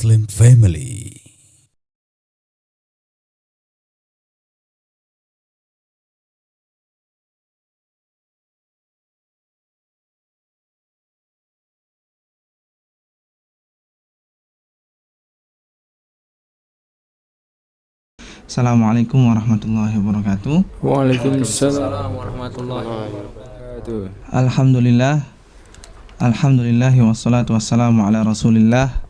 Muslim Family. Assalamualaikum warahmatullahi wabarakatuh. Waalaikumsalam warahmatullahi wabarakatuh. Alhamdulillah wassalatu wassalamu ala Rasulillah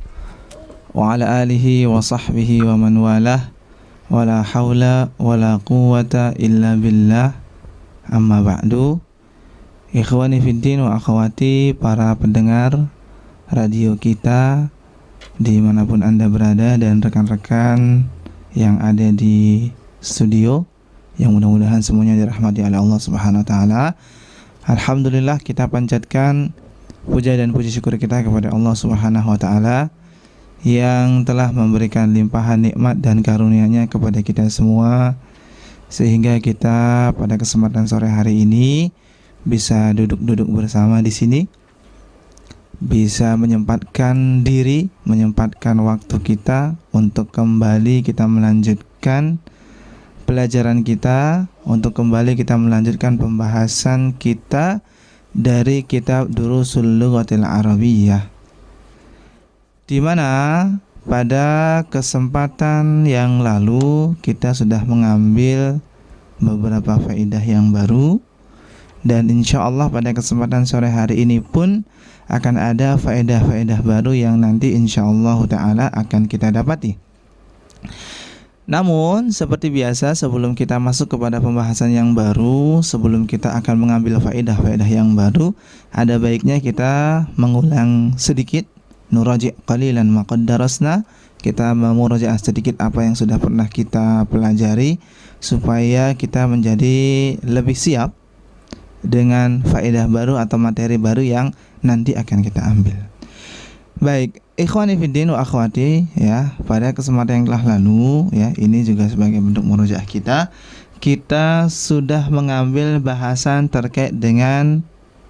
wa ala alihi wa sahbihi wa man walah. Wala haula wala quwwata illa billah. Amma ba'du. Ikhwani fiddin wa akhwati, para pendengar radio kita dimanapun Anda berada, dan rekan-rekan yang ada di studio, yang mudah-mudahan semuanya dirahmati oleh Allah Subhanahu wa taala. Alhamdulillah, kita panjatkan puja dan puji syukur kita kepada Allah Subhanahu wa taala yang telah memberikan limpahan nikmat dan karunia-Nya kepada kita semua, sehingga kita pada kesempatan sore hari ini bisa duduk-duduk bersama di sini, bisa menyempatkan diri, menyempatkan waktu kita untuk kembali kita melanjutkan pelajaran kita, untuk kembali kita melanjutkan pembahasan kita dari kitab Durusul Lughatil Arabiyyah, di mana pada kesempatan yang lalu kita sudah mengambil beberapa faedah yang baru, dan insya Allah pada kesempatan sore hari ini pun akan ada faedah-faedah baru yang nanti insyaallah ta'ala akan kita dapati. Namun seperti biasa, sebelum kita masuk kepada pembahasan yang baru, sebelum kita akan mengambil faedah-faedah yang baru, ada baiknya kita mengulang sedikit, nuraji' qalilan ma qad darasna, kita memurajaah sedikit apa yang sudah pernah kita pelajari, supaya kita menjadi lebih siap dengan faedah baru atau materi baru yang nanti akan kita ambil. Baik, ikhwani fiddin wa akhwati, ya, pada kesempatan yang telah lalu, ya, ini juga sebagai bentuk murojaah kita sudah mengambil bahasan terkait dengan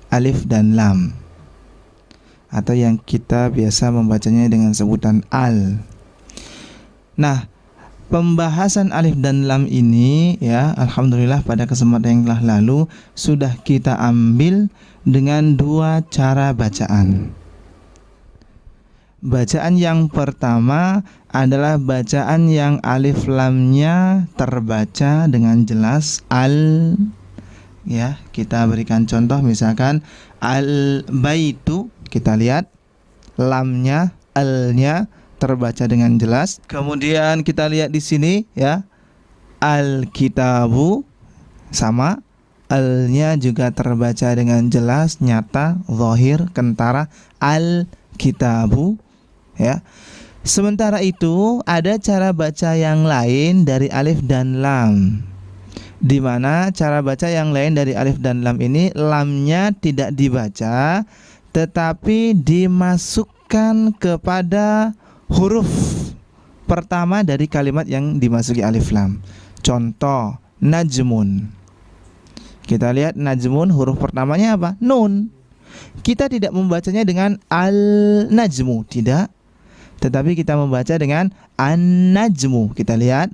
alif dan lam, atau yang kita biasa membacanya dengan sebutan al. Nah, pembahasan alif dan lam ini, ya, alhamdulillah pada kesempatan yang telah lalu sudah kita ambil dengan dua cara bacaan. Bacaan yang pertama adalah bacaan yang alif lamnya terbaca dengan jelas, al, ya, kita berikan contoh misalkan al baitu, kita lihat lamnya, alnya terbaca dengan jelas. Kemudian kita lihat di sini, ya, al-kitabu, sama, alnya juga terbaca dengan jelas, nyata, zahir, kentara, al-kitabu, ya. Sementara itu ada cara baca yang lain dari alif dan lam, di mana cara baca yang lain dari alif dan lam ini, lamnya tidak dibaca tetapi dimasukkan kepada huruf pertama dari kalimat yang dimasuki alif lam. Contoh, najmun. Kita lihat najmun, huruf pertamanya apa? Nun. Kita tidak membacanya dengan al-najmu, tidak, tetapi kita membaca dengan an-najmu. Kita lihat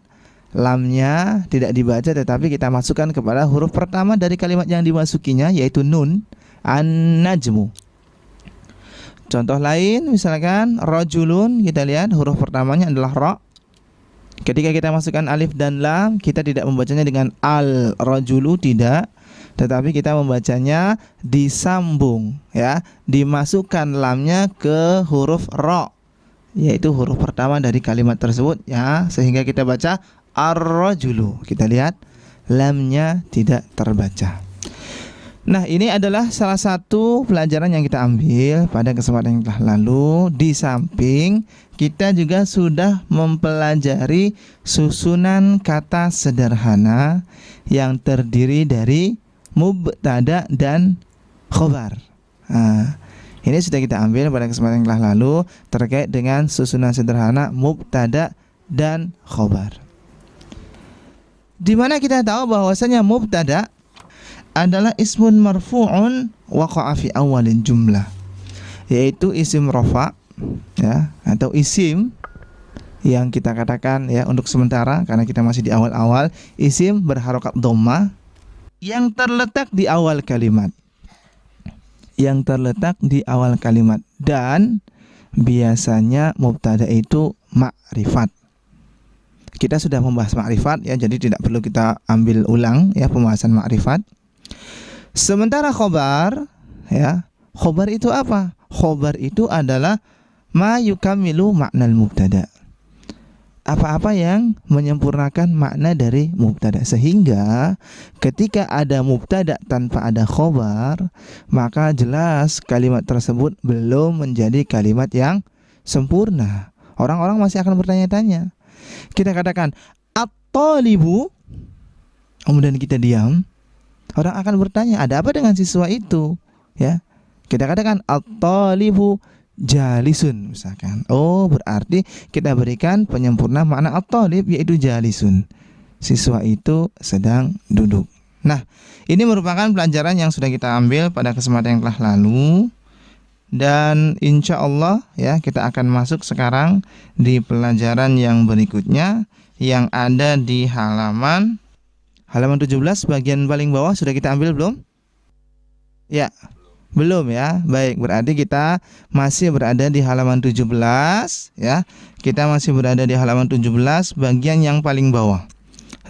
lamnya tidak dibaca, tetapi kita masukkan kepada huruf pertama dari kalimat yang dimasukinya, yaitu nun, an-najmu. Contoh lain misalkan rajulun, kita lihat huruf pertamanya adalah ra. Ketika kita masukkan alif dan lam, kita tidak membacanya dengan al-rajulu, tidak, tetapi kita membacanya disambung, ya, dimasukkan lamnya ke huruf ra, yaitu huruf pertama dari kalimat tersebut, ya, sehingga kita baca ar-rajulu. Kita lihat lamnya tidak terbaca. Nah, ini adalah salah satu pelajaran yang kita ambil pada kesempatan yang telah lalu. Di samping kita juga sudah mempelajari susunan kata sederhana yang terdiri dari mubtada dan khobar. Nah, ini sudah kita ambil pada kesempatan yang telah lalu terkait dengan susunan sederhana mubtada dan khobar. Di mana kita tahu bahwasanya mubtada adalah ismun marfu'un waqa'a fi awalin jumlah, yaitu isim rafa, ya, atau isim yang kita katakan ya untuk sementara karena kita masih di awal-awal, isim berharokat dhammah yang terletak di awal kalimat. Yang terletak di awal kalimat, dan biasanya mubtada itu ma'rifat. Kita sudah membahas ma'rifat ya, jadi tidak perlu kita ambil ulang ya pembahasan ma'rifat. Sementara khobar ya, khobar itu apa? Khobar itu adalah ma yukamilu maknal mubtada. Apa-apa yang menyempurnakan makna dari mubtada, sehingga ketika ada mubtada tanpa ada khobar, maka jelas kalimat tersebut belum menjadi kalimat yang sempurna. Orang-orang masih akan bertanya-tanya. Kita katakan at-talibu, kemudian kita diam, orang akan bertanya ada apa dengan siswa itu ya. Kita katakan at-talibu jalisun misalkan. Oh, berarti kita berikan penyempurna makna at-talib, yaitu jalisun. Siswa itu sedang duduk. Nah, ini merupakan pelajaran yang sudah kita ambil pada kesempatan yang telah lalu. Dan insya Allah ya, kita akan masuk sekarang di pelajaran yang berikutnya, yang ada di halaman 17 bagian paling bawah. Sudah kita ambil belum? Ya, belum ya. Baik, berarti kita masih berada di halaman 17 ya. Kita masih berada di halaman 17 bagian yang paling bawah.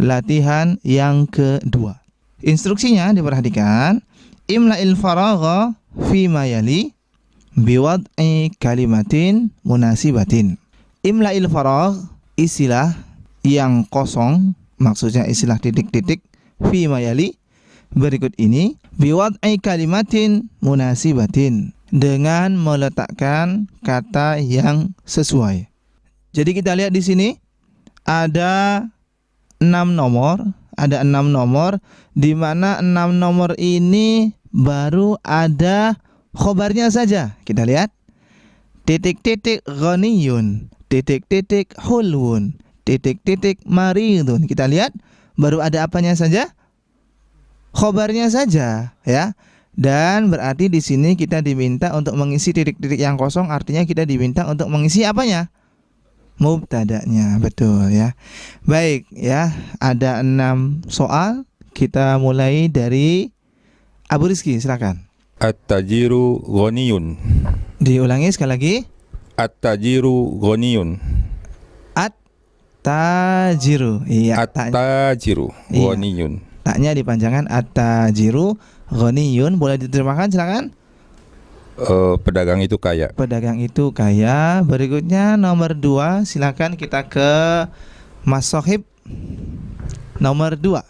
Latihan yang kedua. Instruksinya diperhatikan. Imla'il faragha fi ma yali biwad'i kalimatin munasibatin. Imla'il faragh, istilah yang kosong, maksudnya istilah titik-titik, fi ma yali, berikut ini, biwad'i kalimatin munasibatin, dengan meletakkan kata yang sesuai. Jadi kita lihat di sini ada 6 nomor, di mana 6 nomor ini baru ada khobarnya saja. Kita lihat titik-titik ghaniyun, titik-titik hulwun, titik-titik maridun. Kita lihat baru ada apanya saja? Khobarnya saja ya. Dan berarti di sini kita diminta untuk mengisi titik-titik yang kosong, artinya kita diminta untuk mengisi apanya? Mubtada'nya, betul ya. Baik ya, ada 6 soal. Kita mulai dari Abu Rizky, silakan. At-tajiru ghaniyun. Diulangi sekali lagi. At-tajiru ghaniyun. At-tajiru. Iya, At-tajiru ghaniyun. taknya dipanjangkan at-tajiru ghaniyun. Boleh diterjemahkan silakan. Pedagang itu kaya. Pedagang itu kaya. Berikutnya nomor 2, silakan kita ke Mas Sohib. Nomor 2.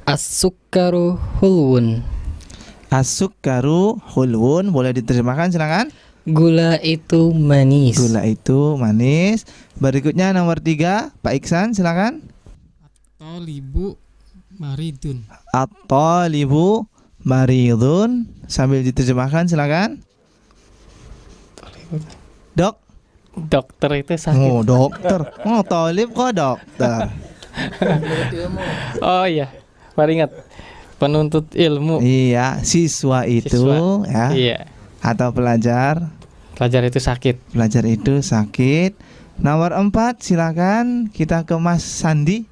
As-sukkaru hulwun. As-sukkaru hulwun. Boleh diterjemahkan silakan. Gula itu manis. Gula itu manis. Berikutnya nomor 3, Pak Iksan silakan. Tolibu maridun. At-talibu maridun. Sambil diterjemahkan silakan. Dok. Dokter itu sakit. Oh, dokter. Oh, talib kok dokter. Oh iya, baru ingat. Penuntut ilmu. Iya, siswa itu ya. Iya. Atau pelajar. Pelajar itu sakit. Pelajar itu sakit. Nomor 4, silakan kita ke Mas Sandi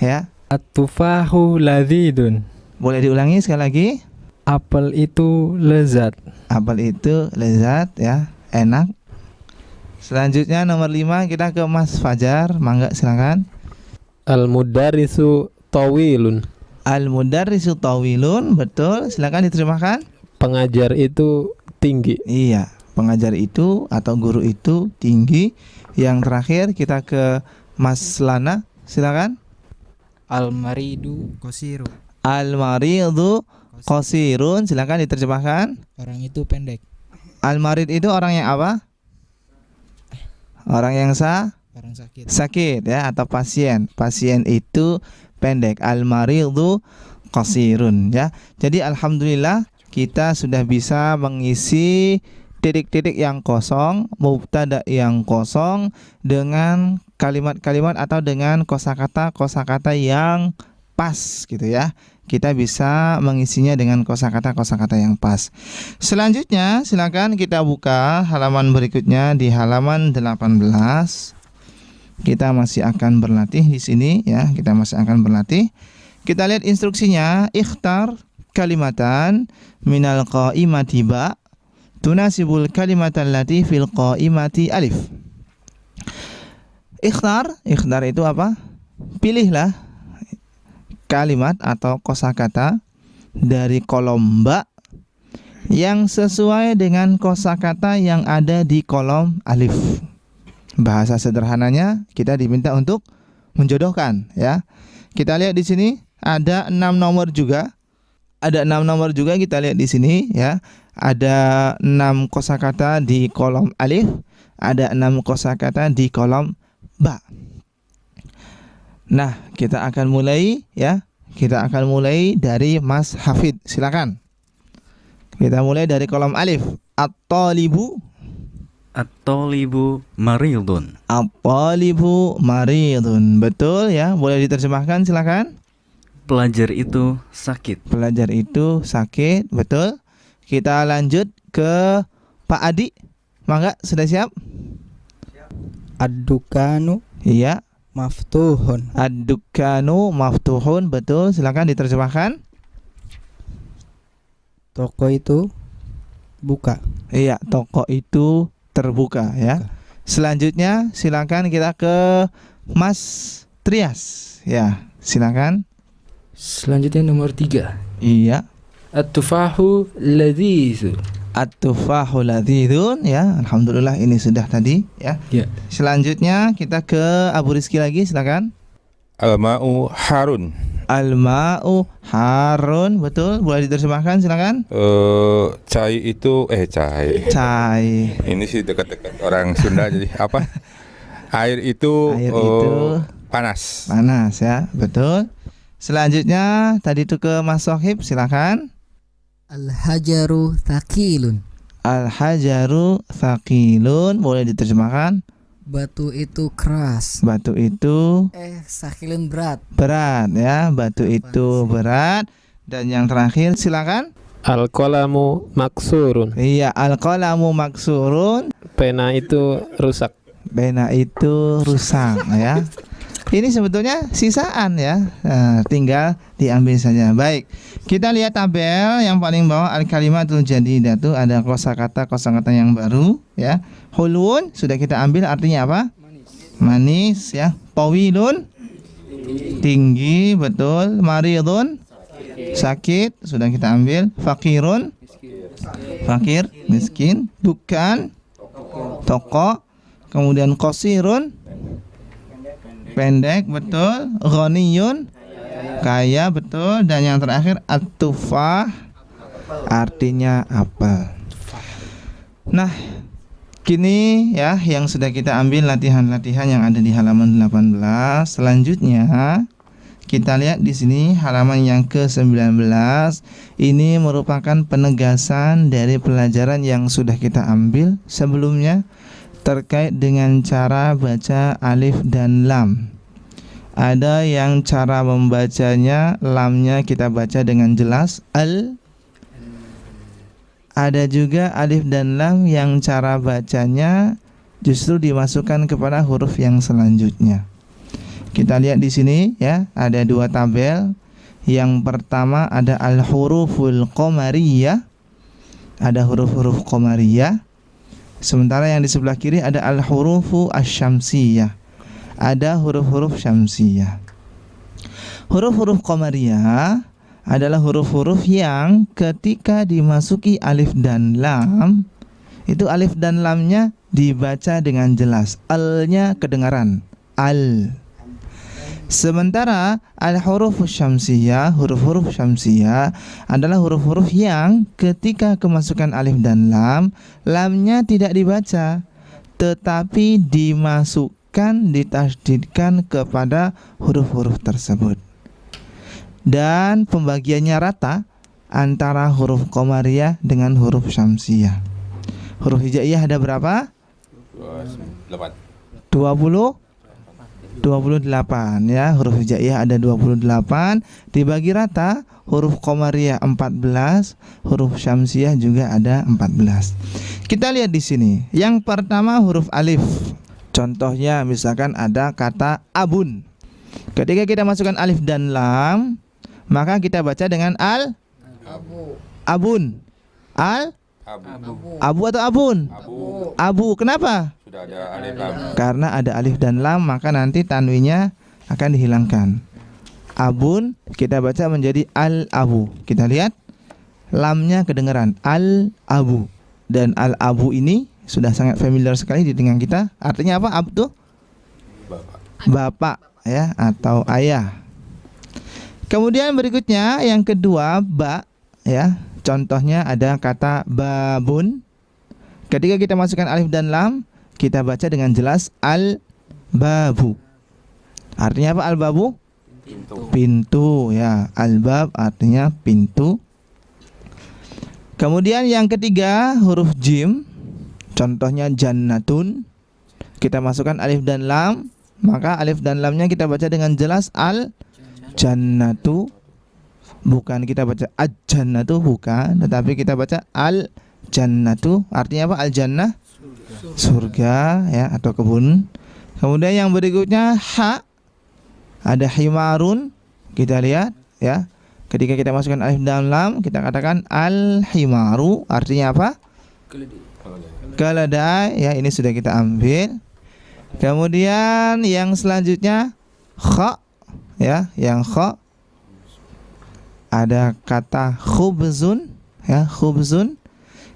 ya. At-tufahu ladzidun. Boleh diulangi sekali lagi. Apel itu lezat. Apel itu lezat ya, enak. Selanjutnya nomor 5 kita ke Mas Fajar, mangga silakan. Al-mudarrisu tawilun. Al-mudarrisu tawilun, betul, silakan diterjemahkan. Pengajar itu tinggi. Iya, pengajar itu atau guru itu tinggi. Yang terakhir kita ke Mas Lana, silakan. Al-maridu kosiru. Al-maridu qasirun, silakan diterjemahkan. Orang itu pendek. Al-marid itu orang yang apa? Orang yang Orang sakit. sakit ya, atau pasien. Pasien itu pendek. Al-maridu qasirun ya. Jadi alhamdulillah kita sudah bisa mengisi titik-titik yang kosong, mubtada yang kosong dengan kalimat-kalimat atau dengan kosakata yang pas gitu ya. Kita bisa mengisinya dengan kosakata yang pas. Selanjutnya silakan kita buka halaman berikutnya di halaman 18. Kita masih akan berlatih di sini ya, kita masih akan berlatih. Kita lihat instruksinya, ikhtar kalimatan minal qaimati ba tunasibul kalimatan lati fil qaimati alif. Ikhtar itu apa? Pilihlah kalimat atau kosakata dari kolom ba yang sesuai dengan kosakata yang ada di kolom alif. Bahasa sederhananya kita diminta untuk menjodohkan ya. Kita lihat di sini ada 6 nomor juga. Ada 6 nomor juga kita lihat di sini ya. Ada 6 kosakata di kolom alif, ada 6 kosakata di kolom ba. Nah, kita akan mulai ya. Kita akan mulai dari Mas Hafid. Silakan. Kita mulai dari kolom alif. At-talibu maridun. At-talibu maridun. Betul ya. Boleh diterjemahkan silakan. Pelajar itu sakit. Pelajar itu sakit. Betul. Kita lanjut ke Pak Adi. Mangga, sudah siap? Ad-dukanu Iya. maftuhun. Ad-dukkanu maftuhun. Betul. Silakan diterjemahkan. Toko itu buka. Iya, toko itu terbuka ya. Selanjutnya silakan kita ke Mas Trias. Ya, silakan. Selanjutnya nomor 3. Iya. At-tufahu ladhizu. At-tufahu ladhidun ya. Alhamdulillah ini sudah tadi ya. Ya. Selanjutnya kita ke Abu Rizky lagi, silakan. Al-ma'u harun. Al-ma'u harun. Betul. Boleh diterjemahkan silakan. Cai itu cai. Cai. Ini sih dekat-dekat orang Sunda jadi apa? Air itu Air itu panas. panas ya. Betul. Selanjutnya tadi itu ke Mas Sohib, silakan. Al-hajaru thaqilun. Al-hajaru thaqilun. Boleh diterjemahkan. Batu itu keras. Batu itu Thaqilun berat. berat ya. Batu itu berat. Dan yang terakhir silakan. Al-qalamu maksurun. Iya, al-qalamu maksurun. Pena itu rusak. Pena itu rusak ya. Ini sebetulnya sisaan ya. Nah, tinggal diambil saja. Baik. Kita lihat tabel yang paling bawah, al-kalimatul jadidatu, ada kosakata yang baru ya. Hulun sudah kita ambil, artinya apa? Manis ya. Tawilun tinggi, betul. Maridun sakit, sudah kita ambil. Fakirun fakir, miskin. Dukan toko. Kemudian qasirun pendek, betul. Ghaniyun kaya, betul. Dan yang terakhir at-tufah artinya apel. Nah, kini ya yang sudah kita ambil latihan-latihan yang ada di halaman 18. Selanjutnya kita lihat di sini halaman yang ke-19. Ini merupakan penegasan dari pelajaran yang sudah kita ambil sebelumnya terkait dengan cara baca alif dan lam. Ada yang cara membacanya, lamnya kita baca dengan jelas al. Ada juga alif dan lam yang cara bacanya justru dimasukkan kepada huruf yang selanjutnya. Kita lihat di sini ya, ada 2 tabel. Yang pertama ada al-huruful qamariyah. Ada huruf-huruf qamariyah. Sementara yang di sebelah kiri ada al-hurufu asy-syamsiyah. Ada huruf-huruf syamsiyah. Huruf-huruf qamariyah adalah huruf-huruf yang ketika dimasuki alif dan lam, itu alif dan lamnya dibaca dengan jelas. Al-nya kedengaran. Al. Sementara al-huruf syamsiyah, huruf-huruf syamsiyah adalah huruf-huruf yang ketika kemasukan alif dan lam, lamnya tidak dibaca, tetapi dimasukkan, ditasdidkan kepada huruf-huruf tersebut. Dan pembagiannya rata antara huruf qamariyah dengan huruf syamsiyah. Huruf hijaiyah ada berapa? 28 ya, huruf hijaiyah ada 28, dibagi rata. Huruf qamariyah 14, huruf syamsiyah juga ada 14. Kita lihat di sini. Yang pertama huruf alif. Contohnya misalkan ada kata abun. Ketika kita masukkan alif dan lam, maka kita baca dengan abun. Abu atau abun? Abu. Kenapa? Sudah ada alif lam. Karena ada alif dan lam, maka nanti tanwinnya akan dihilangkan. Abun kita baca menjadi al-abu. Kita lihat lamnya kedengaran al-abu. Dan al-abu ini sudah sangat familiar sekali di telinga kita. Artinya apa? Ab tuh bapak ya, atau ayah. Kemudian berikutnya yang kedua ba ya. Contohnya ada kata babun. Ketika kita masukkan alif dan lam, kita baca dengan jelas al-babu. Artinya apa al-babu? Pintu ya. Al-bab artinya pintu. Kemudian yang ketiga huruf jim. Contohnya jannatun. Kita masukkan alif dan lam, maka alif dan lamnya kita baca dengan jelas al-jannatu. Bukan kita baca al-jannatu, bukan, tetapi kita baca al-jannatu. Artinya apa? Al-jannah surga ya, atau kebun. Kemudian yang berikutnya ha. Ada himarun. Kita lihat ya. Ketika kita masukkan alif dan lam, kita katakan al-himaru. Artinya apa? Keledai ya, ini sudah kita ambil. Kemudian yang selanjutnya kha ya, yang kha ada kata khubzun ya, khubzun.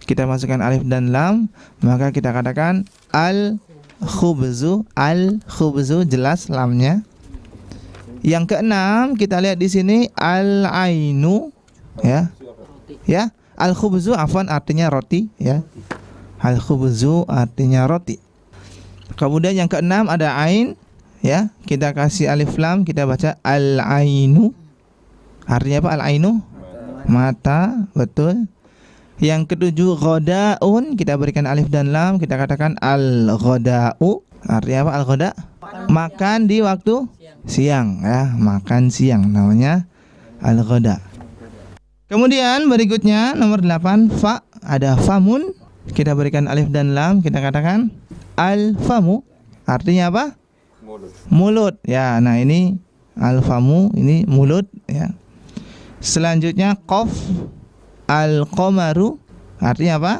Kita masukkan alif dan lam, maka kita katakan al-khubzu, al-khubzu, jelas lamnya. Yang keenam kita lihat di sini al-ainu ya. Ya, al-khubzu afwan artinya roti ya. Al-khubzu artinya roti. Kemudian yang keenam ada ain ya. Kita kasih alif lam, kita baca al-ainu. Artinya apa al-ainu? Mata, betul. Yang ketujuh ghadaun, kita berikan alif dan lam, kita katakan al-ghadau. Artinya apa al-ghada? Makan di waktu siang ya, makan siang, namanya al-ghada. Kemudian berikutnya nomor 8 fa, ada famun. Kita berikan alif dan lam, kita katakan al-famu. Artinya apa? Mulut ya. Nah ini al-famu, ini mulut ya. Selanjutnya qaf, al-qamaru. Artinya apa?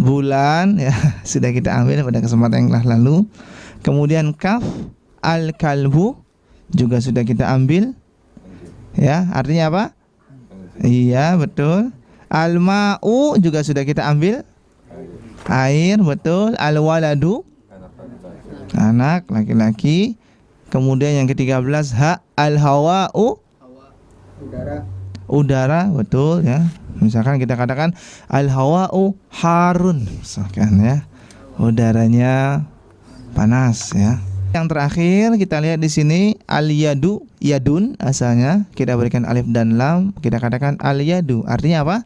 Bulan ya. Sudah kita ambil pada kesempatan yang telah lalu. Kemudian kaf, al-kalbu, juga sudah kita ambil ya. Artinya apa? Iya betul. Al-ma'u juga sudah kita ambil, air, betul. Al-waladu, anak laki-laki. Kemudian yang ke-13 ha, al-hawa'u, udara, betul ya. Misalkan kita katakan al-hawa'u harun, misalkan ya, udaranya panas ya. Yang terakhir kita lihat di sini al-yadu, yadun asalnya, kita berikan alif dan lam, kita katakan al-yadu. Artinya apa?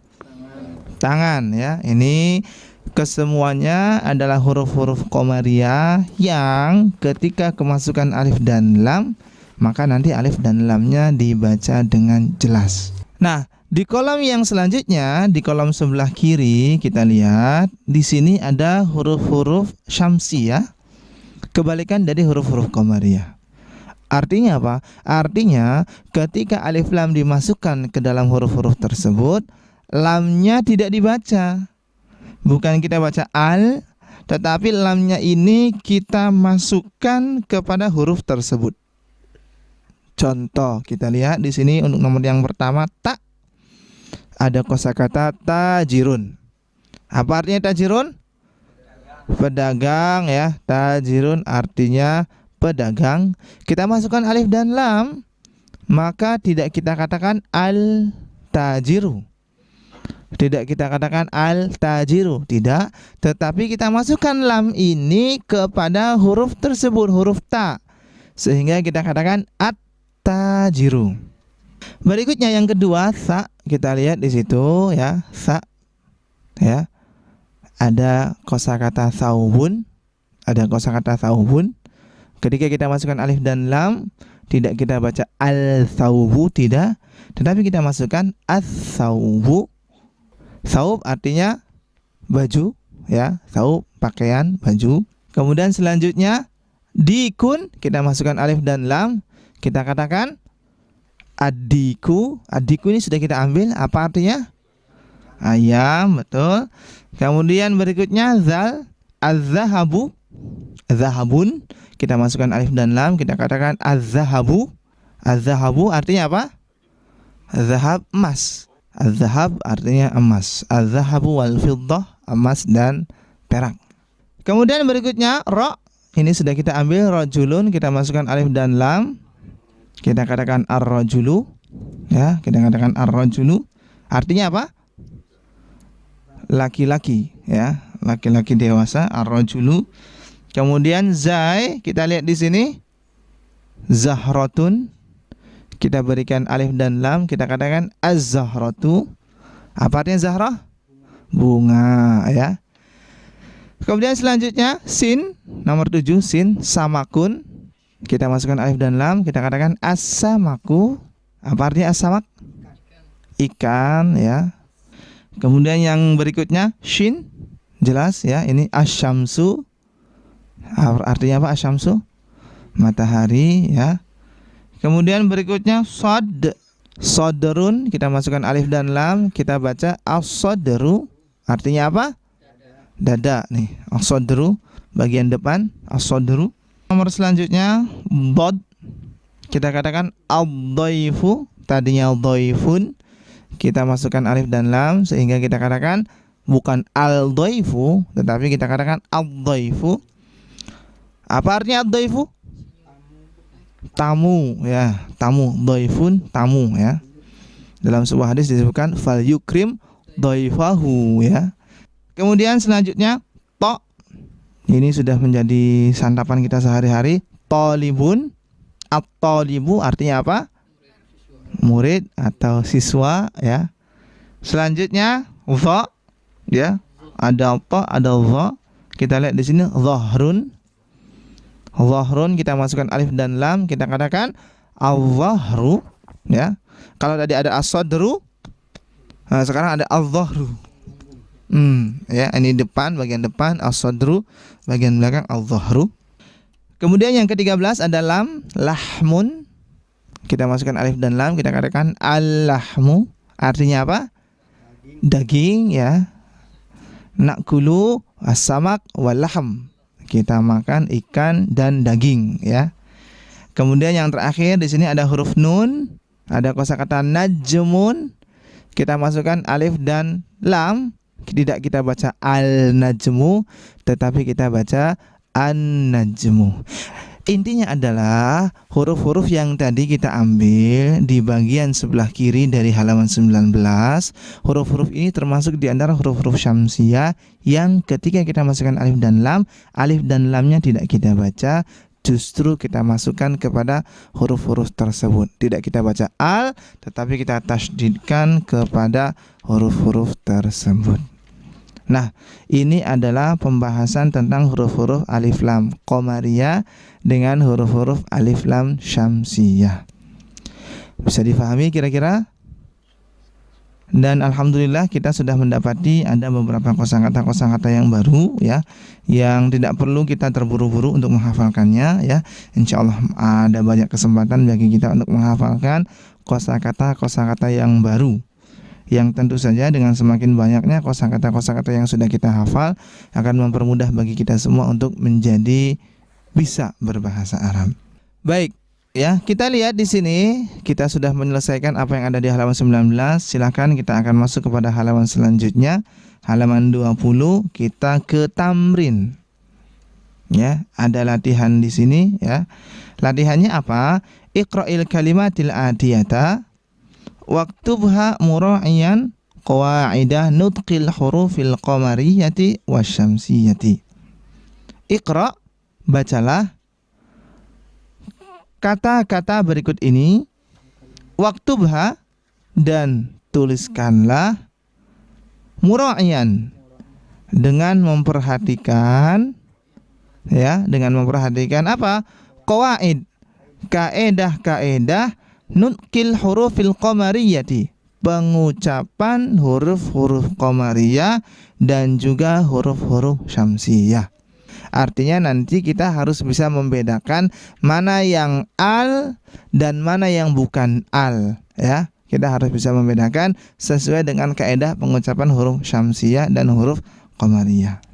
Tangan ya. Ini kesemuanya adalah huruf-huruf qamariyah yang ketika kemasukan alif dan lam, maka nanti alif dan lamnya dibaca dengan jelas. Nah, di kolom yang selanjutnya, di kolom sebelah kiri kita lihat di sini ada huruf-huruf syamsiyah, kebalikan dari huruf-huruf qamariyah. Artinya apa? Artinya ketika alif lam dimasukkan ke dalam huruf-huruf tersebut, lamnya tidak dibaca. Bukan kita baca al, tetapi lamnya ini kita masukkan kepada huruf tersebut. Contoh kita lihat di sini untuk nomor yang pertama ta. Ada kosakata tajirun. Apa artinya tajirun? Pedagang ya. Tajirun artinya pedagang. Kita masukkan alif dan lam, maka tidak kita katakan al tajiru. Tidak kita katakan al-tajiru, tidak, tetapi kita masukkan lam ini kepada huruf tersebut, huruf ta, sehingga kita katakan at-tajiru. Berikutnya yang kedua sa, kita lihat di situ ya, sa ya. Ada kosakata saubun, ada kosakata saubun. Ketika kita masukkan alif dan lam, tidak kita baca al-saubu, tidak, tetapi kita masukkan as-saubu. Saub artinya baju ya, saub pakaian, baju. Kemudian selanjutnya dikun, kita masukkan alif dan lam, kita katakan adiku. Adiku ini sudah kita ambil, apa artinya? Ayam, betul. Kemudian berikutnya zal, az-zahabu, zahabun, kita masukkan alif dan lam, kita katakan az-zahabu. Az-zahabu artinya apa? Zahab, emas. Az-zahab artinya emas. Az-zahabu wal fiddah, emas dan perak. Kemudian berikutnya ra, ini sudah kita ambil rajulun, kita masukkan alif dan lam, kita katakan ar-rajulu, ya, kita katakan ar-rajulu. Artinya apa? Laki-laki, ya, laki-laki dewasa, ar-rajulu. Kemudian zai, kita lihat di sini zahratun, kita berikan alif dan lam, kita katakan az-zahratu. Apa artinya zahrah? Bunga, ya. Kemudian selanjutnya sin, nomor 7, sin, samakun, kita masukkan alif dan lam, kita katakan as-samaku. Apa artinya as-samak? Ikan, ya. Kemudian yang berikutnya shin, jelas, ya, ini asyamsu. Artinya apa asyamsu? Matahari, ya. Kemudian berikutnya sod, sodrun, kita masukkan alif dan lam, kita baca as-sodru. Artinya apa? Dada nih, as-sodru, bagian depan, as-sodru. Nomor selanjutnya bod, kita katakan ad-dhaifu, tadinya dhaifun, kita masukkan alif dan lam sehingga kita katakan bukan al-dhaifu tetapi kita katakan ad-dhaifu. Apa artinya ad-dhaifu? Tamu, ya, tamu, dhaifun, tamu, ya. Dalam sebuah hadis disebutkan fal yukrim dhaifahu, ya. Kemudian selanjutnya to, ini sudah menjadi santapan kita sehari-hari. Talibun, at-talibu artinya apa? Murid atau siswa, ya. Selanjutnya dha, ya. Ada ta, ada dha. Kita lihat di sini dhahrun. Dhahrun, kita masukkan alif dan lam, kita katakan al-dhahru, ya. Kalau tadi ada as-sadru, nah sekarang ada al-dhahru. Ya, ini depan, bagian depan, as-sadru, bagian belakang al-dhahru. Kemudian yang ke-13 ada lam, lahmun. Kita masukkan alif dan lam, kita katakan al-lahmu. Artinya apa? Daging, ya. Nakulu as-samak wal lahm. Kita makan ikan dan daging, ya. Kemudian yang terakhir di sini ada huruf nun, ada kosakata najmun. Kita masukkan alif dan lam, tidak kita baca al-najmu tetapi kita baca an-najmu. Intinya adalah huruf-huruf yang tadi kita ambil di bagian sebelah kiri dari halaman 19. Huruf-huruf ini termasuk di antara huruf-huruf syamsiyah yang ketika kita masukkan alif dan lamnya tidak kita baca, justru kita masukkan kepada huruf-huruf tersebut. Tidak kita baca al, tetapi kita tasydidkan kepada huruf-huruf tersebut. Nah, ini adalah pembahasan tentang huruf-huruf alif lam qamariyah dengan huruf-huruf alif lam syamsiyah. Bisa difahami kira-kira? Dan alhamdulillah kita sudah mendapati ada beberapa kosakata-kosakata yang baru, ya, yang tidak perlu kita terburu-buru untuk menghafalkannya, ya. Insyaallah ada banyak kesempatan bagi kita untuk menghafalkan kosakata-kosakata yang baru, yang tentu saja dengan semakin banyaknya kosakata-kosakata yang sudah kita hafal akan mempermudah bagi kita semua untuk menjadi bisa berbahasa Arab. Baik, ya, kita lihat di sini kita sudah menyelesaikan apa yang ada di halaman 19. Silakan kita akan masuk kepada halaman selanjutnya, halaman 20. Kita ke tamrin. Ya, ada latihan di sini, ya. Latihannya apa? Iqra'il kalimatil atiyata waktubha mura'iyan qawaidah nutqil hurufil qamariyati wasyamsiyati. Iqra', bacalah kata-kata berikut ini, waktubha, dan tuliskanlah, mura'iyan, dengan memperhatikan, ya, dengan memperhatikan apa? Qawaid, kaedah-kaedah nutqil hurufil qamariyati, pengucapan huruf-huruf qamariyah dan juga huruf-huruf syamsiyah. Artinya nanti kita harus bisa membedakan mana yang al dan mana yang bukan al, ya. Kita harus bisa membedakan sesuai dengan kaidah pengucapan huruf syamsiyah dan huruf qamariyah.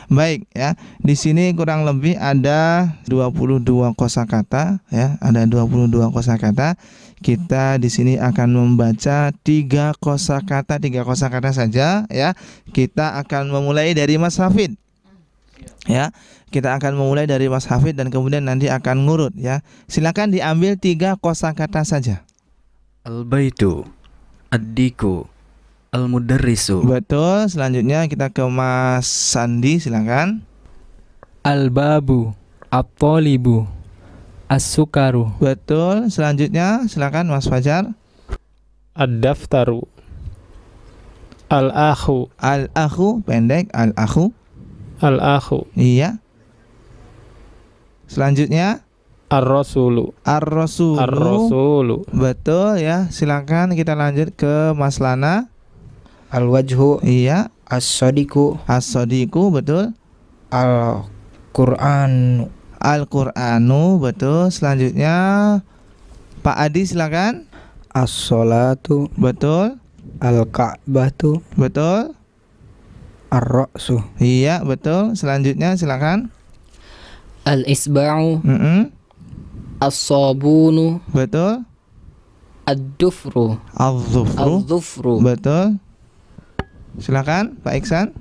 Baik, ya. Di sini kurang lebih ada 22 kosakata, ya. Ada 22 kosakata. Kita di sini akan membaca 3 kosakata saja, ya. Kita akan memulai dari Mas Hafid. Ya, kita akan memulai dari Mas Hafid dan kemudian nanti akan ngurut, ya. Silakan diambil 3 kosakata saja. Al-baitu, ad-diku, al-mudarrisu. Betul. Selanjutnya kita ke Mas Sandi, silakan. Al-babu, at-talibu, as-sukaru. Betul. Selanjutnya silakan Mas Fajar. Ad-daftaru. Al-akhu. Al-akhu, pendek, al-akhu. Al-akhu. Iya. Selanjutnya Ar-rasulu. ar-rasulu. Ar-rasulu. Betul, ya. Silakan kita lanjut ke Mas Lana. Al-wajhu, Iya. as-sadiku, As-sadiqu, betul. al-Qur'an, Al-Qur'anu, betul. Selanjutnya Pak Adi, silakan. as-salatu, Betul. al-ka'batu, Betul. ar-ra'su, Iya, betul. Selanjutnya silakan. Al-isba'u, as-sabunu, Betul. ad-dufru, Al-dhufru. al-dhufru, Betul. Silakan Pak Iksan.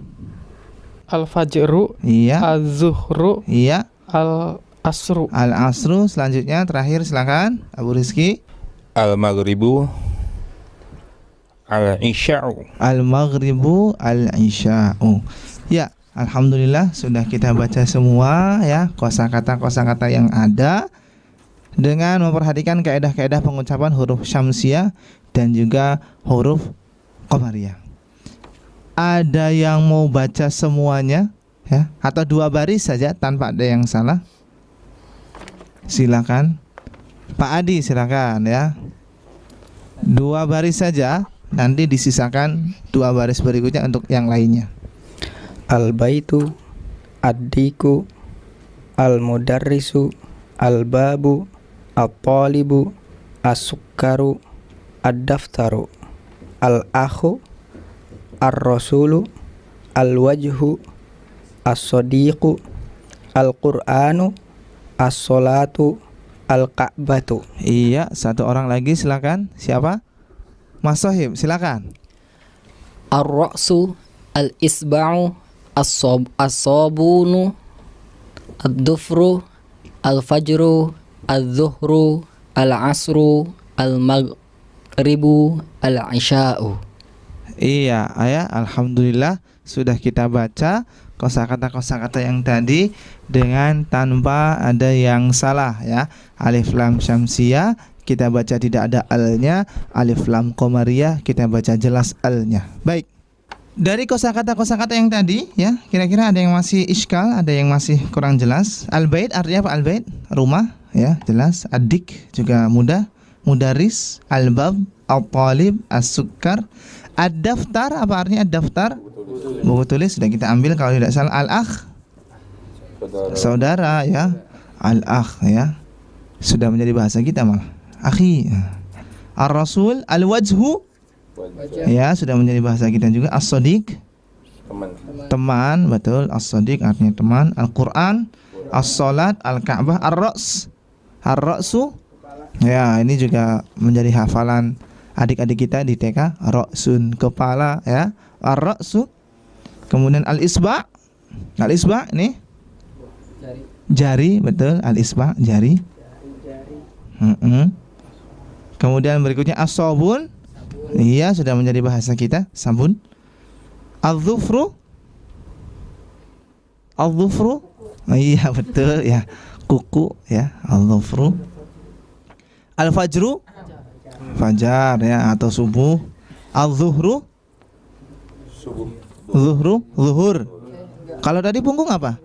Al-fajru. Iya. Az-zuhru. Iya. Al-asru. Al-asru. Selanjutnya terakhir silakan Abu Rizky. Al-maghribu, al-isya'u. Al-maghribu, al-isya'u. Ya, alhamdulillah sudah kita baca semua, ya, kosakata yang ada dengan memperhatikan kaidah-kaidah pengucapan huruf syamsiyah dan juga huruf qamariyah. Ada yang mau baca semuanya, ya, atau 2 baris saja tanpa ada yang salah? Silakan. Pak Adi silakan, ya. 2 baris saja, nanti disisakan 2 baris berikutnya untuk yang lainnya. al-baitu, ad-diku, al-mudarrisu, al-babu, at-talibu, as-sukaru, ad-daftaru, al-akhu, ar-rasulu, al-wajhu, as-sadiqu, al-Qur'anu, as-salatu, al-ka'batu. Iya, 1 orang lagi silakan. Siapa? Mas Sohib, silakan. ar-ra'su, al-isba'u, as-sabunu, ad-dufru, al-fajru, al-zuhru, al-asru, al-maghribu, al-isya'u. Iya, ayah, alhamdulillah sudah kita baca kosakata yang tadi dengan tanpa ada yang salah, ya. Alif lam syamsiyah kita baca tidak ada al-nya, alif lam qamariyah kita baca jelas al-nya. Baik. Dari kosakata yang tadi, ya, kira-kira ada yang masih iskal, ada yang masih kurang jelas. Al-bait artinya apa? Al-bait, rumah, ya, jelas. Ad-dik juga mudah. Mudaris, al-bab, al-talib, as-sukkar. Ad-daftar, apa artinya ad-daftar? Buku tulis sudah kita ambil kalau tidak salah. Al-akh, saudara, ya. Al-akh, ya, sudah menjadi bahasa kita malah. Akhi. Ar-rasul, al-wajhu, ya, sudah menjadi bahasa kita juga. As-sadiq, teman, betul. As-sadiq artinya teman. Al-Quran, as-salat, al-ka'bah, ar-ra's, ar-ra'su, ya, ini juga menjadi hafalan adik-adik kita di TK. Ra'sun, kepala, ya. Ar-ra'su. Kemudian al-isba'. Al-isba' ini jari, betul. Al-isba' jari. Kemudian berikutnya as-sabun. Iya, sudah menjadi bahasa kita, sabun. Al-dhufru. Al-dhufru. Iya, betul, ya. Kuku, ya. Al-dhufru. Al-fajru, fajar, ya, atau subuh. Al-zuhru, zuhur. Kalau tadi punggung apa?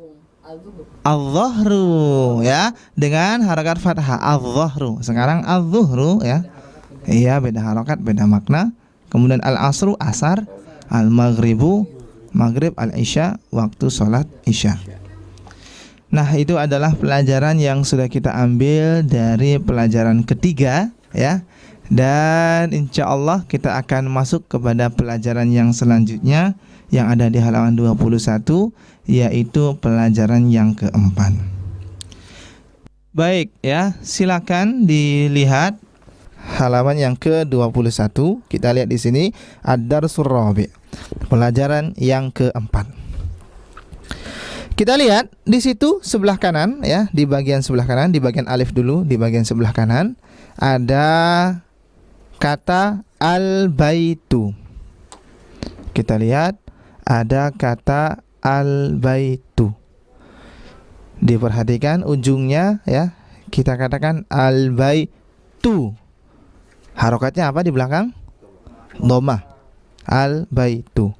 Al-zuhru, ya, dengan harakat fathah. Al-zuhru. Sekarang al-zuhru, ya. Iya, beda harakat, beda makna. Kemudian al-asru, asar. Al-maghribu, maghrib. Al-isya, waktu sholat isya. Nah, itu adalah pelajaran yang sudah kita ambil dari pelajaran ketiga ya. Dan insya Allah kita akan masuk kepada pelajaran yang selanjutnya yang ada di halaman 21, yaitu pelajaran yang keempat. Baik ya, silakan dilihat halaman yang ke-21. Kita lihat di sini Ad-Darsul Rabi', pelajaran yang keempat. Kita lihat di situ sebelah kanan ya, di bagian sebelah kanan, di bagian alif dulu, di bagian sebelah kanan ada kata al-baitu. Kita lihat ada kata al-baitu. Diperhatikan ujungnya ya, kita katakan al-baitu. Harokatnya apa di belakang? Dhammah. Al-baitu.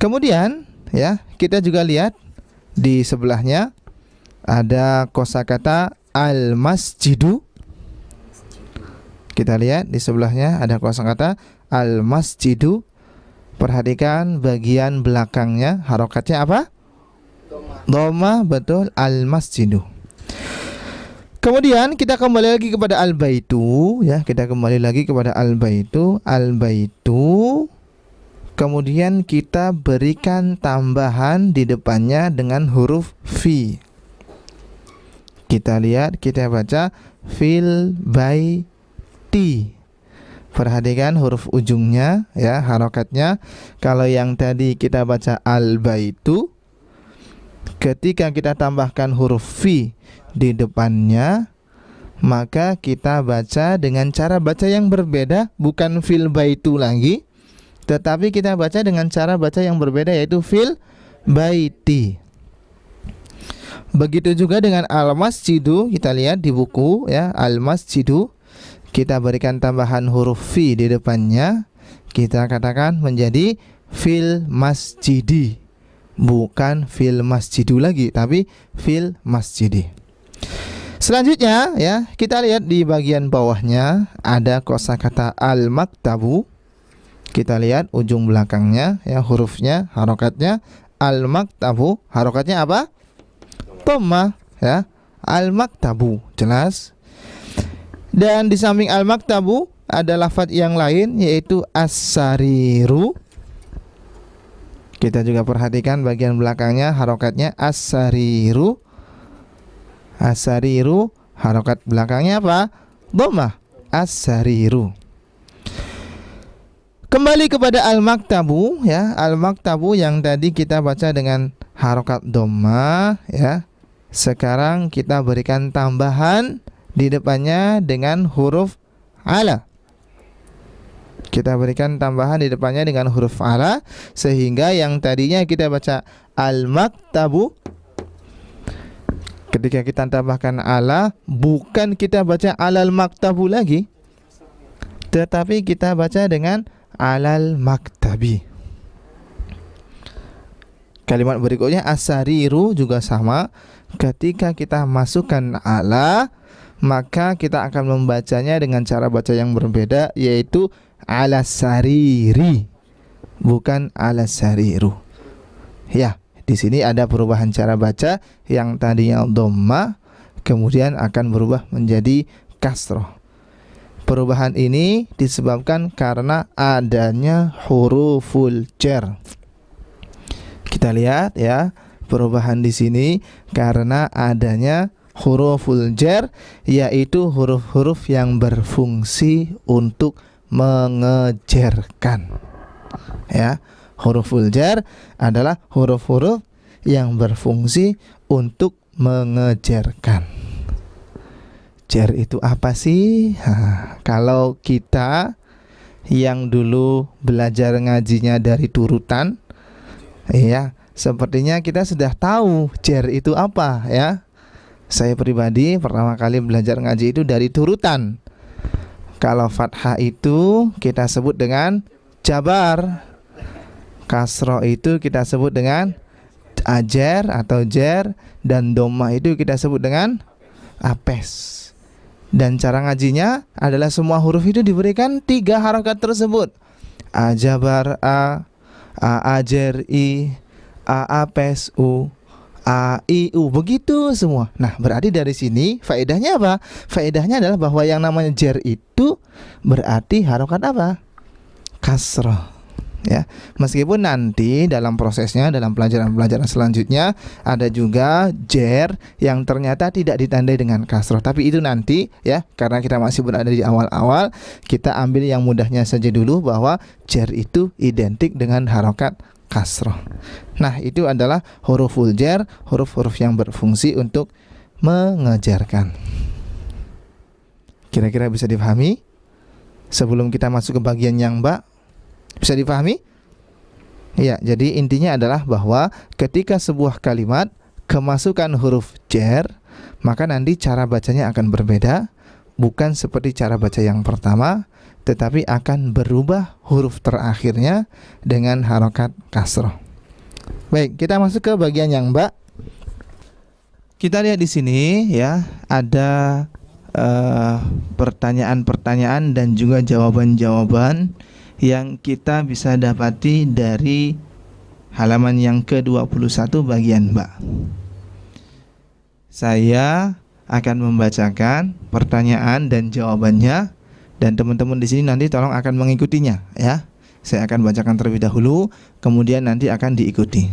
Kemudian ya, kita juga lihat di sebelahnya ada kosakata al-masjidu. Kita lihat di sebelahnya ada kosakata al-masjidu. Perhatikan bagian belakangnya, harokatnya apa? Dhammah, betul, al-masjidu. Kemudian kita kembali lagi kepada al-baitu ya, kita kembali lagi kepada al-baitu. Al-baitu. Kemudian kita berikan tambahan di depannya dengan huruf fi. Kita lihat, kita baca fil baiti. Perhatikan huruf ujungnya ya, harokatnya. Kalau yang tadi kita baca al-baitu, ketika kita tambahkan huruf fi di depannya, maka kita baca dengan cara baca yang berbeda, bukan fil baitu lagi, tetapi kita baca dengan cara baca yang berbeda, yaitu fil baiti. Begitu juga dengan al-masjidu, kita lihat di buku ya, al-masjidu, kita berikan tambahan huruf fi di depannya, kita katakan menjadi fil masjidi, bukan fil masjidu lagi, tapi fil masjidi. Selanjutnya ya, kita lihat di bagian bawahnya ada kosakata al-maktabu. Kita lihat ujung belakangnya ya, hurufnya, harokatnya al-maktabu. Harokatnya apa? Dhammah ya. Al-maktabu, jelas. Dan di samping al-maktabu ada lafaz yang lain, yaitu as-sariru. Kita juga perhatikan bagian belakangnya, harokatnya as-sariru. As-sariru, harokat belakangnya apa? Dhammah, as-sariru. Kembali kepada al-maktabu ya, al-maktabu yang tadi kita baca dengan harokat dhammah ya. Sekarang kita berikan tambahan di depannya dengan huruf ala. Kita berikan tambahan di depannya dengan huruf ala, sehingga yang tadinya kita baca al-maktabu, ketika kita tambahkan ala, bukan kita baca alal maktabu lagi, tetapi kita baca dengan alal maktabi. Kalimat berikutnya as-sariru juga sama. Ketika kita masukkan ala, maka kita akan membacanya dengan cara baca yang berbeda, yaitu ala-sariri, bukan ala-sariru. Ya, di sini ada perubahan cara baca, yang tadinya dhammah kemudian akan berubah menjadi kasroh. Perubahan ini disebabkan karena adanya huruful jar. Kita lihat ya, perubahan di sini karena adanya huruful jar, yaitu huruf-huruf yang berfungsi untuk mengejarkan. Ya, huruful jar adalah huruf-huruf yang berfungsi untuk mengejarkan. Jar itu apa sih? Kalau kita yang dulu belajar ngajinya dari turutan, ya, sepertinya kita sudah tahu jar itu apa ya. Saya pribadi pertama kali belajar ngaji itu dari turutan. Kalau fathah itu kita sebut dengan jabar, kasroh itu kita sebut dengan ajar atau jar, dan dhammah itu kita sebut dengan apes. Dan cara ngajinya adalah semua huruf itu diberikan 3 harokat tersebut. Ajabar a ajar i, a apes u, A, I, U, begitu semua. Nah, berarti dari sini faedahnya apa? Faedahnya adalah bahwa yang namanya jar itu berarti harokat apa? Kasroh. Ya, meskipun nanti dalam prosesnya, dalam pelajaran-pelajaran selanjutnya ada juga jar yang ternyata tidak ditandai dengan kasroh. Tapi itu nanti ya, karena kita masih berada di awal-awal, kita ambil yang mudahnya saja dulu bahwa jar itu identik dengan harokat kasroh. Nah, itu adalah huruful jar, huruf-huruf yang berfungsi untuk mengejarkan. Kira-kira bisa dipahami? Sebelum kita masuk ke bagian yang ba, bisa dipahami? Ya, jadi intinya adalah bahwa ketika sebuah kalimat kemasukan huruf jar, maka nanti cara bacanya akan berbeda, bukan seperti cara baca yang pertama, tetapi akan berubah huruf terakhirnya dengan harokat kasroh. Baik, kita masuk ke bagian yang ba. Kita lihat di sini ya, ada pertanyaan-pertanyaan dan juga jawaban-jawaban yang kita bisa dapati dari halaman yang ke-21 bagian ba. Saya akan membacakan pertanyaan dan jawabannya, dan teman-teman di sini nanti tolong akan mengikutinya ya. Saya akan bacakan terlebih dahulu, kemudian nanti akan diikuti.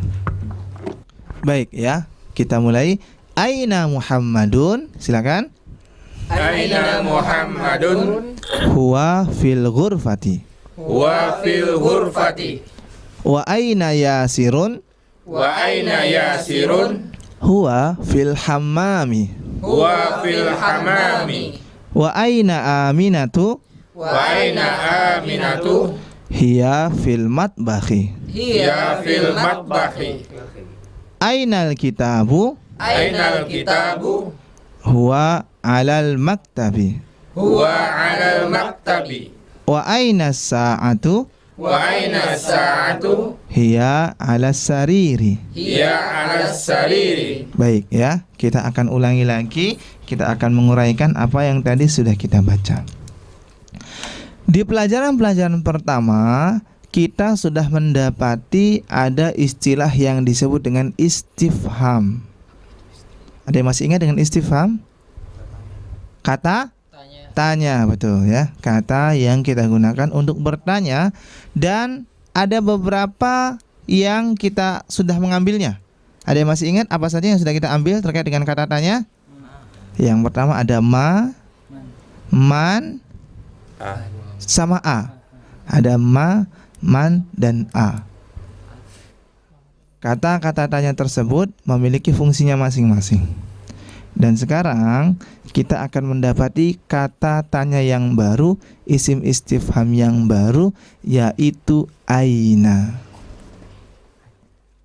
Baik ya, kita mulai. Aina Muhammadun, silakan. Aina Muhammadun Huwa fil ghurfati. wa fil ghurfati Wa aina Yasirun. wa aina Yasirun Huwa fil hammami. wa fil hamami Wa aina Aminatu. wa aina Aminatu Hiya fil matbakhi. hiya fil matbahi Ainal kitabu. ainal kitabu Huwa alal maktabi. huwa 'alal maktabi Wa aina sa'atu. wa aina sa'atu Hiya alas sariri. hiya 'alas sariri. Baik ya, kita akan ulangi lagi. Kita akan menguraikan apa yang tadi sudah kita baca. Di pelajaran-pelajaran pertama, kita sudah mendapati ada istilah yang disebut dengan istifham. Ada yang masih ingat dengan istifham? Kata tanya, betul ya. Kata yang kita gunakan untuk bertanya, dan ada beberapa yang kita sudah mengambilnya. Ada yang masih ingat apa saja yang sudah kita ambil terkait dengan kata tanya? Yang pertama ada ma, man, sama a. Ada ma, man, dan a. Kata-kata tanya tersebut memiliki fungsinya masing-masing. Dan sekarang kita akan mendapati kata tanya yang baru, isim istifham yang baru, yaitu aina.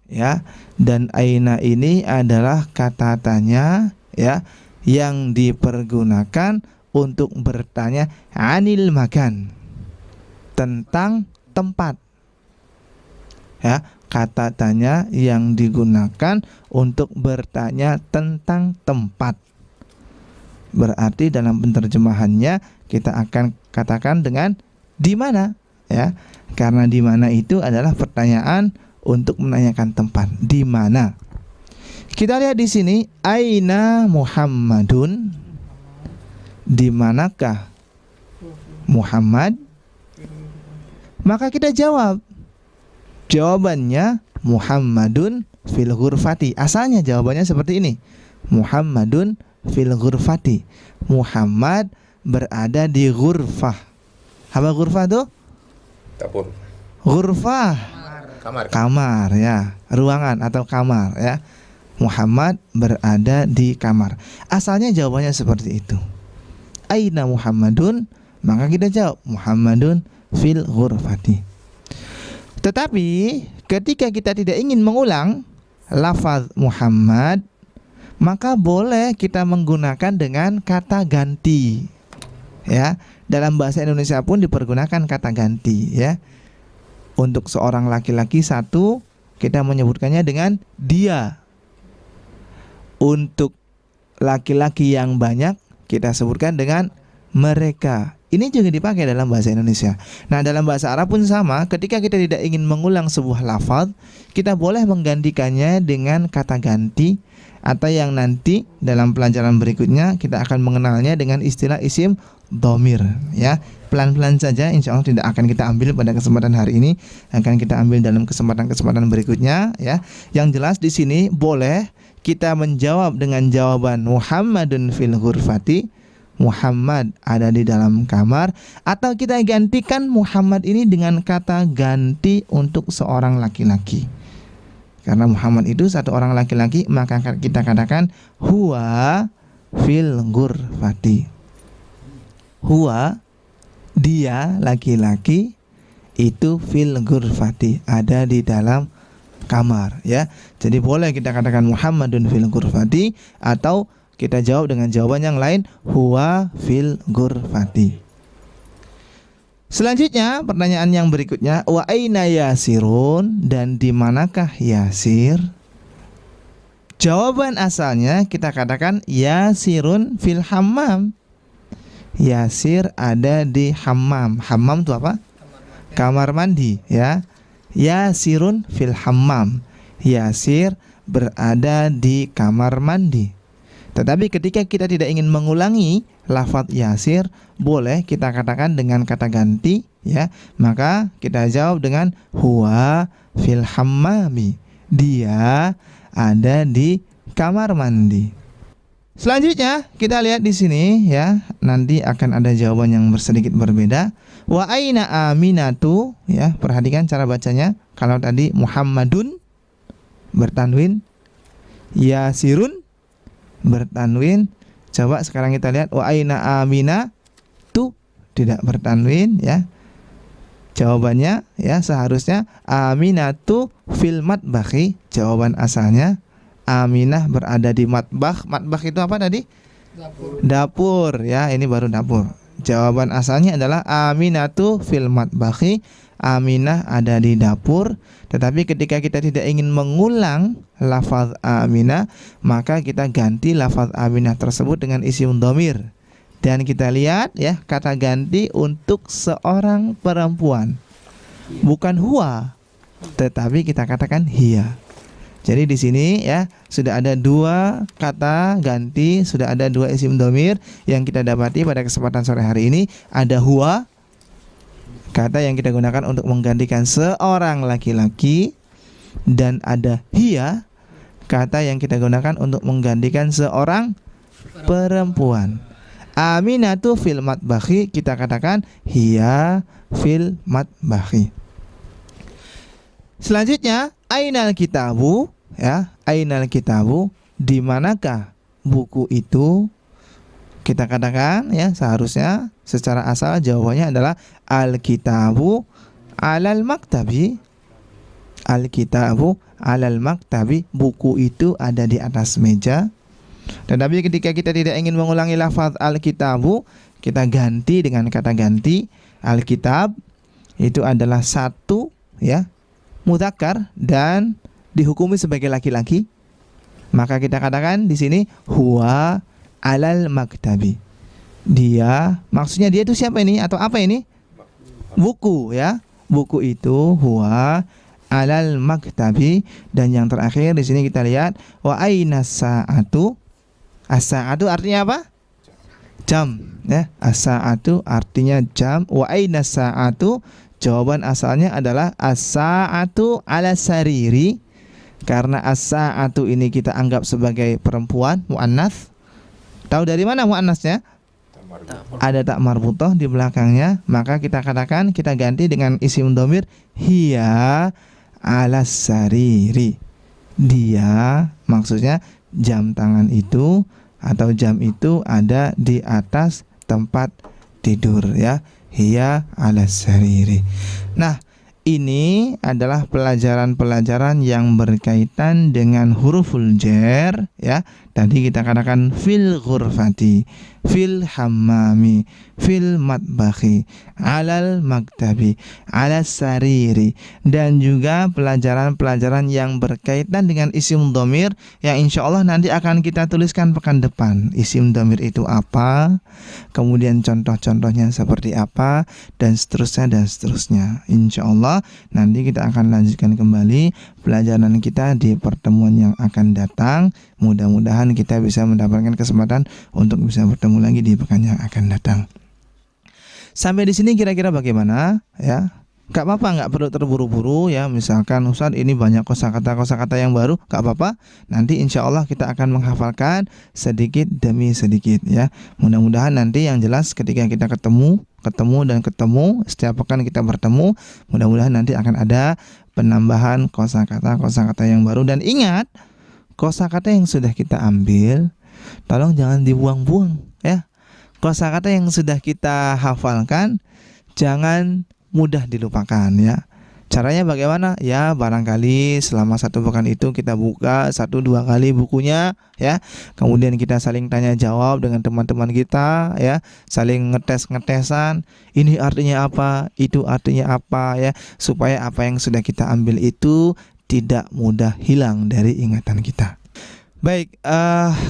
Ya, dan aina ini adalah kata tanya ya yang dipergunakan untuk bertanya anil makan, tentang tempat. Ya, kata tanya yang digunakan untuk bertanya tentang tempat. Berarti dalam penerjemahannya kita akan katakan dengan di mana ya. Karena di mana itu adalah pertanyaan untuk menanyakan tempat. Di mana? Kita lihat di sini aina Muhammadun. Di manakah Muhammad? Maka kita jawab. Jawabannya Muhammadun fil ghurfati. Asalnya jawabannya seperti ini. Muhammadun fil ghurfati. Muhammad berada di ghurfah. Apa ghurfah tuh? Dapur. Ghurfah. Kamar. Kamar ya, ruangan atau kamar ya. Muhammad berada di kamar. Asalnya jawabannya seperti itu. Aina Muhammadun, maka kita jawab Muhammadun fil ghurfati. Tetapi ketika kita tidak ingin mengulang lafaz Muhammad, maka boleh kita menggunakan dengan kata ganti. Ya, dalam bahasa Indonesia pun dipergunakan kata ganti ya. Untuk seorang laki-laki satu, kita menyebutkannya dengan dia. Untuk laki-laki yang banyak, kita sebutkan dengan mereka. ini juga dipakai dalam bahasa Indonesia. Nah, dalam bahasa Arab pun sama, ketika kita tidak ingin mengulang sebuah lafaz, kita boleh menggantikannya dengan kata ganti, atau yang nanti dalam pelajaran berikutnya kita akan mengenalnya dengan istilah isim dhamir, ya. Pelan-pelan saja, insya Allah tidak akan kita ambil pada kesempatan hari ini, akan kita ambil dalam kesempatan-kesempatan berikutnya, ya. Yang jelas di sini boleh kita menjawab dengan jawaban Muhammadun fil ghurfati, Muhammad ada di dalam kamar, atau kita gantikan Muhammad ini dengan kata ganti untuk seorang laki-laki. Karena Muhammad itu satu orang laki-laki, maka kita katakan huwa fil ghurfati. Huwa, dia laki-laki, itu fil ghurfati, ada di dalam kamar, ya. Jadi boleh kita katakan Muhammadun fil ghurfati, atau kita jawab dengan jawaban yang lain, huwa fil ghurfati. Selanjutnya pertanyaan yang berikutnya, wa aina Yasirun, dan di manakah Yasir? Jawaban asalnya kita katakan Yasirun fil hammam. Yasir ada di hammam. Hammam itu apa? Kamar mandi, ya. Yasirun fil hammam. Yasir berada di kamar mandi. Tetapi ketika kita tidak ingin mengulangi lafaz Yasir, boleh kita katakan dengan kata ganti, ya. Maka kita jawab dengan huwa fil hammami. Dia ada di kamar mandi. Selanjutnya kita lihat di sini, ya. Nanti akan ada jawaban yang sedikit berbeda. Wa aina Aminatu, ya. Perhatikan cara bacanya. Kalau tadi Muhammadun bertanwin, Yasirun bertanwin. Coba sekarang kita lihat wa aina Aminatu tidak bertanwin, ya. Jawabannya, ya, seharusnya Aminatu fil matbakhi. Jawaban asalnya Aminah berada di matbakh. Matbakh itu apa tadi? Dapur, ya. Ini baru dapur. Jawaban asalnya adalah Aminatu fil matbakhi. Aminah ada di dapur. Tetapi ketika kita tidak ingin mengulang lafaz Aminah, maka kita ganti lafaz Aminah tersebut dengan isim dhamir. Dan kita lihat, ya, kata ganti untuk seorang perempuan. Bukan huwa, tetapi kita katakan hiya. Jadi di sini, ya, sudah ada dua kata ganti, sudah ada dua isim dhamir yang kita dapati pada kesempatan sore hari ini. Ada huwa, kata yang kita gunakan untuk menggantikan seorang laki-laki, dan ada hiya, kata yang kita gunakan untuk menggantikan seorang perempuan. Aminatu fil matbakhi, kita katakan hiya fil matbakhi. Selanjutnya, ainal kitabu, ya. Ainal kitabu, di manakah buku itu? Kita katakan, ya, seharusnya secara asal jawabannya adalah al-kitabu alal maktabi. Al-kitabu alal maktabi, buku itu ada di atas meja. Tetapi ketika kita tidak ingin mengulangi lafaz al-kitabu, kita ganti dengan kata ganti. Al-kitab itu adalah satu, ya, mudzakkar dan dihukumi sebagai laki-laki. Maka kita katakan di sini huwa alal maktabi. Dia, maksudnya dia itu siapa ini atau apa ini? Buku, ya. Buku itu huwa alal maktabi. Dan yang terakhir di sini kita lihat wa aina sa'atu. As-sa'atu artinya apa? Jam, ya. As-sa'atu artinya jam. Wa aina sa'atu, jawaban asalnya adalah as-sa'atu ala sariri. Karena as-sa'atu ini kita anggap sebagai perempuan, muannats. Tahu dari mana muannasnya? Ada tak marbutoh di belakangnya, maka kita katakan, kita ganti dengan isim dhamir hiya ala sariri. Dia, maksudnya jam tangan itu atau jam itu ada di atas tempat tidur, ya. Hiya ala sariri. Nah, ini adalah pelajaran-pelajaran yang berkaitan dengan huruful jar, ya, Tadi kita katakan fil ghurfati, fil hammami, fil matbakhi, alal maktabi, alas sariri, dan juga pelajaran-pelajaran yang berkaitan dengan isim dhamir yang insya Allah nanti akan kita tuliskan pekan depan. Isim dhamir itu apa, kemudian contoh-contohnya seperti apa, dan seterusnya. Insya Allah nanti kita akan lanjutkan kembali pelajaran kita di pertemuan yang akan datang. Mudah-mudahan kita bisa mendapatkan kesempatan untuk bisa bertemu lagi di pekan yang akan datang. Sampai di sini kira-kira bagaimana ya? Gak apa-apa, gak perlu terburu-buru ya. Misalkan Ustaz ini banyak kosakata yang baru, gak apa-apa. Nanti insya Allah kita akan menghafalkan sedikit demi sedikit ya. Mudah-mudahan nanti yang jelas ketika kita ketemu, setiap pekan kita bertemu, mudah-mudahan nanti akan ada penambahan kosakata yang baru. Dan ingat, kosakata yang sudah kita ambil tolong jangan dibuang-buang ya. Kosakata yang sudah kita hafalkan jangan mudah dilupakan ya. Caranya bagaimana? Ya barangkali selama satu pekan itu kita buka 1-2 kali bukunya ya. Kemudian kita saling tanya jawab dengan teman-teman kita ya. Saling ngetesan, ini artinya apa, itu artinya apa ya. Supaya apa yang sudah kita ambil itu tidak mudah hilang dari ingatan kita. Baik,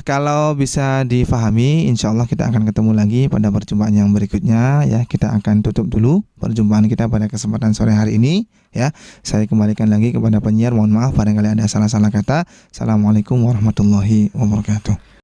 kalau bisa difahami, insya Allah kita akan ketemu lagi pada perjumpaan yang berikutnya ya. Kita akan tutup dulu perjumpaan kita pada kesempatan sore hari ini ya. Saya kembalikan lagi kepada penyiar, mohon maaf barangkali ada salah-salah kata. Assalamualaikum warahmatullahi wabarakatuh.